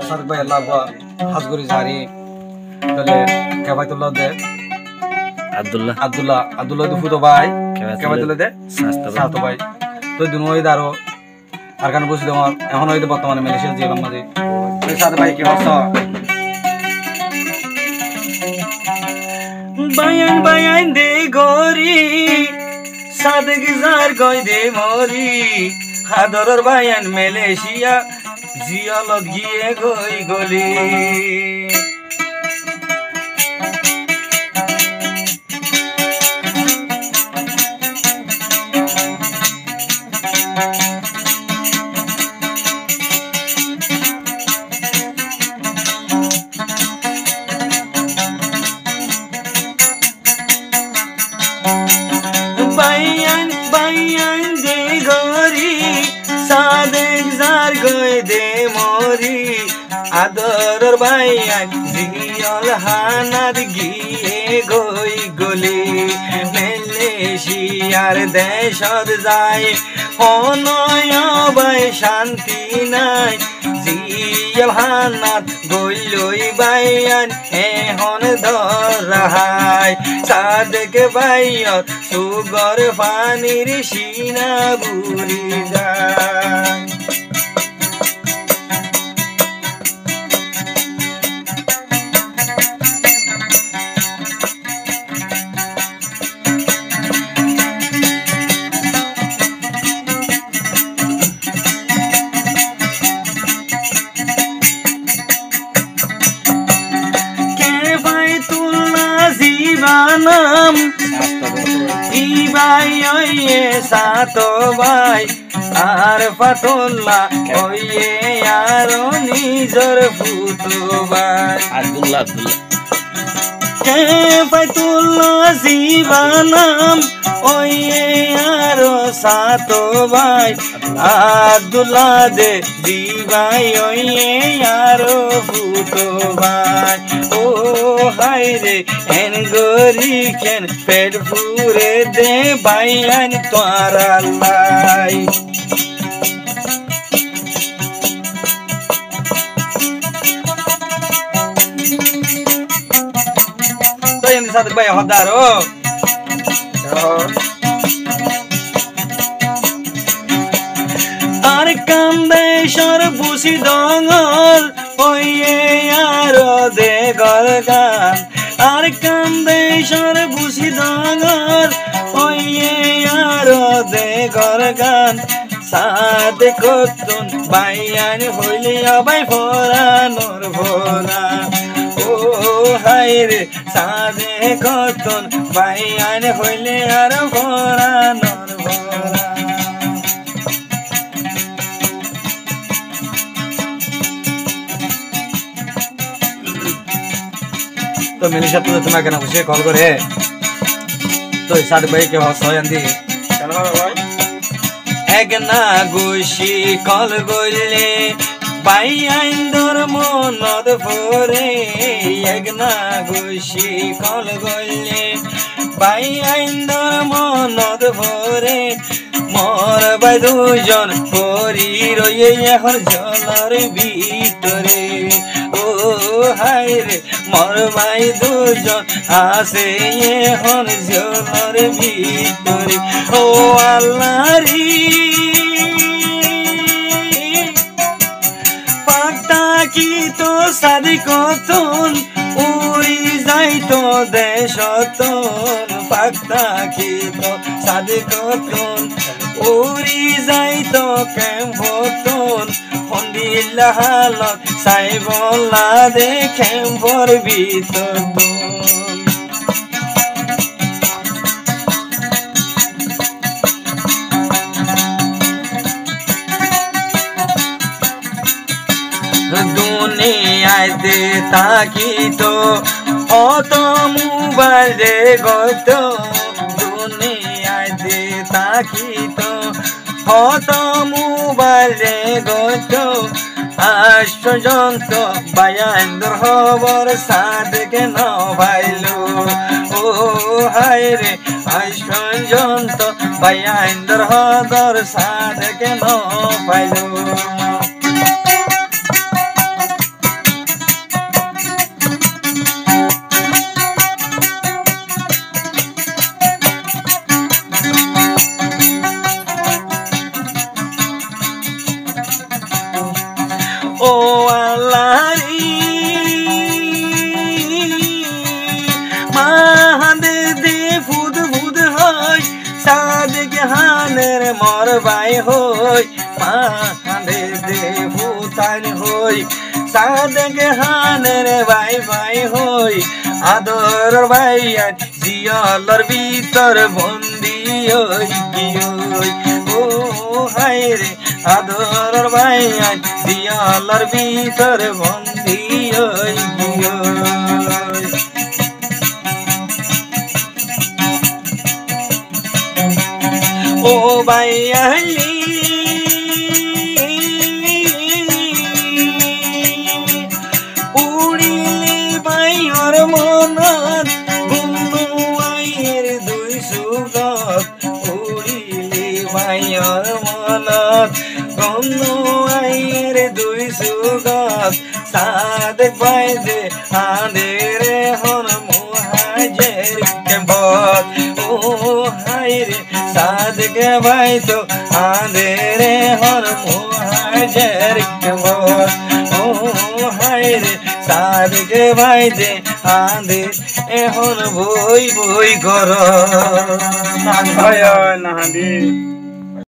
সাদিক ভাই আল্লাহ হাজগুড়ি জারি তাহলে কেবাইতুল্লাহ দে আব্দুল্লাহ দুফুতো ভাই কেবাইতুল্লাহ দে সাতো ভাই তো দুনোই দারো আর কারণ বুঝলি আমার এখন হয়তো বর্তমানে মালয়েশিয়া জীবন মাঝে সাথে ভাই কি হচ্ছে বায়ান দে গরি সাদেক জার গই দে মরি হাদরর বায়ান মালয়েশিয়া জিয়ালত গিয়ে গই গলি বায়ান দে গরি সাদেক জার গই দে মরি আদরর বায়ান জিয়ল হানাদ গিয়ে গই গলি মালয়েশিয়ার দেশত যায় অনয় বাই শান্তি নাই জিয়ল হানাদ গইলই বায়ান এখন ধরাহাই সাদেক বাইয়ত সুগর পানির সিনা বুড়ি যায় নাম ইবাই ওয়ে সাতো ভাই আর ফাতুল্লাহ ওয়ে আর নিজর ফুতো ভাই আব্দুল্লাহ কে ফাতুল্লাহ জীবনাম ওয়ে আর সাতো ভাই আব্দুল্লাহ দে দিবাই ওয়ে আর ফুতো ভাই ও হাই রে এন গরি কেন পেট ফুরে দে বাইয়ান তোরা লাই তো এমনি সাদিক ভাই হদারো আর কান্দে সর বুসি দঙ্গল ওয়ে আর দে গরগান আর কান্দে সর বুসি দঙ্গল ওয়ে আর দে গরগান সাদে কতন বাইয়ান হইলি আবাই ফোরানোর ফোরা ও হাই রে সাদে কতন বাইয়ান হইলি আর ফোরানোর ফোরা তো মিনিশা তো তোমাকে না বুঝে কল করে তো সাদিক ভাই কে হস হয় আন্দি কেন ভাই এক না গুশি কল গইলে বাইয়ান দর মনদ ফরে এক না গুশি কল গইলে বাইয়ান দর মনদ ফরে মোর বাই দুজন পরি রয়ে এখন জলার ভিতরে ও হাই রে মোর বাই দুজন আসে এখন জলার ভিতরে ও আল্লাহ রে পাতা কি তো সাদিকতন উড়ি যাই তো দেশতন পাতা কি তো সাদিকতন উড়ি যাই তো কেম্পতন হন্দিল্লা হালত সাইবল্লা দে কেম্পর ভিতরতন দুনিয়াতে তাকি তো অত মোবাইল রে গত দুনিয়াতে তাকি তো অত মোবাইল রে গত আশ্চর্যন্ত বায়ান্দর খবর সাদেকে ন ভাইলো ও হাই রে আশ্চর্যন্ত বায়ান্দর খবর সাদেকে ন ভাইলো ও আল্লাহরি মাহাদে দে ফুদ ফুদ হয় সাদেক হানের মর ভাই হই মাহাদে দে ফুতান হই সাদেক হানের ভাই ভাই হই আদর ভাই জিয়ালর ভিতর বন্দি হই গিয়ই ও হায় রে আদর ভাই জিয়ালর ভিতর বন্দি হই গিয়ই ও ভাই আলি উড়িলে ভাইয়ের মনত বন্ধু আইয়ের দুই সুগত উড়িলে ভাইয়ের মনত বন্ধু আইয়ের দুই সুগত সাদেক ভাই দে আঁধেরে হন মুহাজের কেম্পত ও হায় রে সাদেক ভাই তো আঁধেরে হন মুহাজের কেম্পত ও হায় রে সাদেক ভাই দে আঁধে এখন বই বই কর নাহান্দি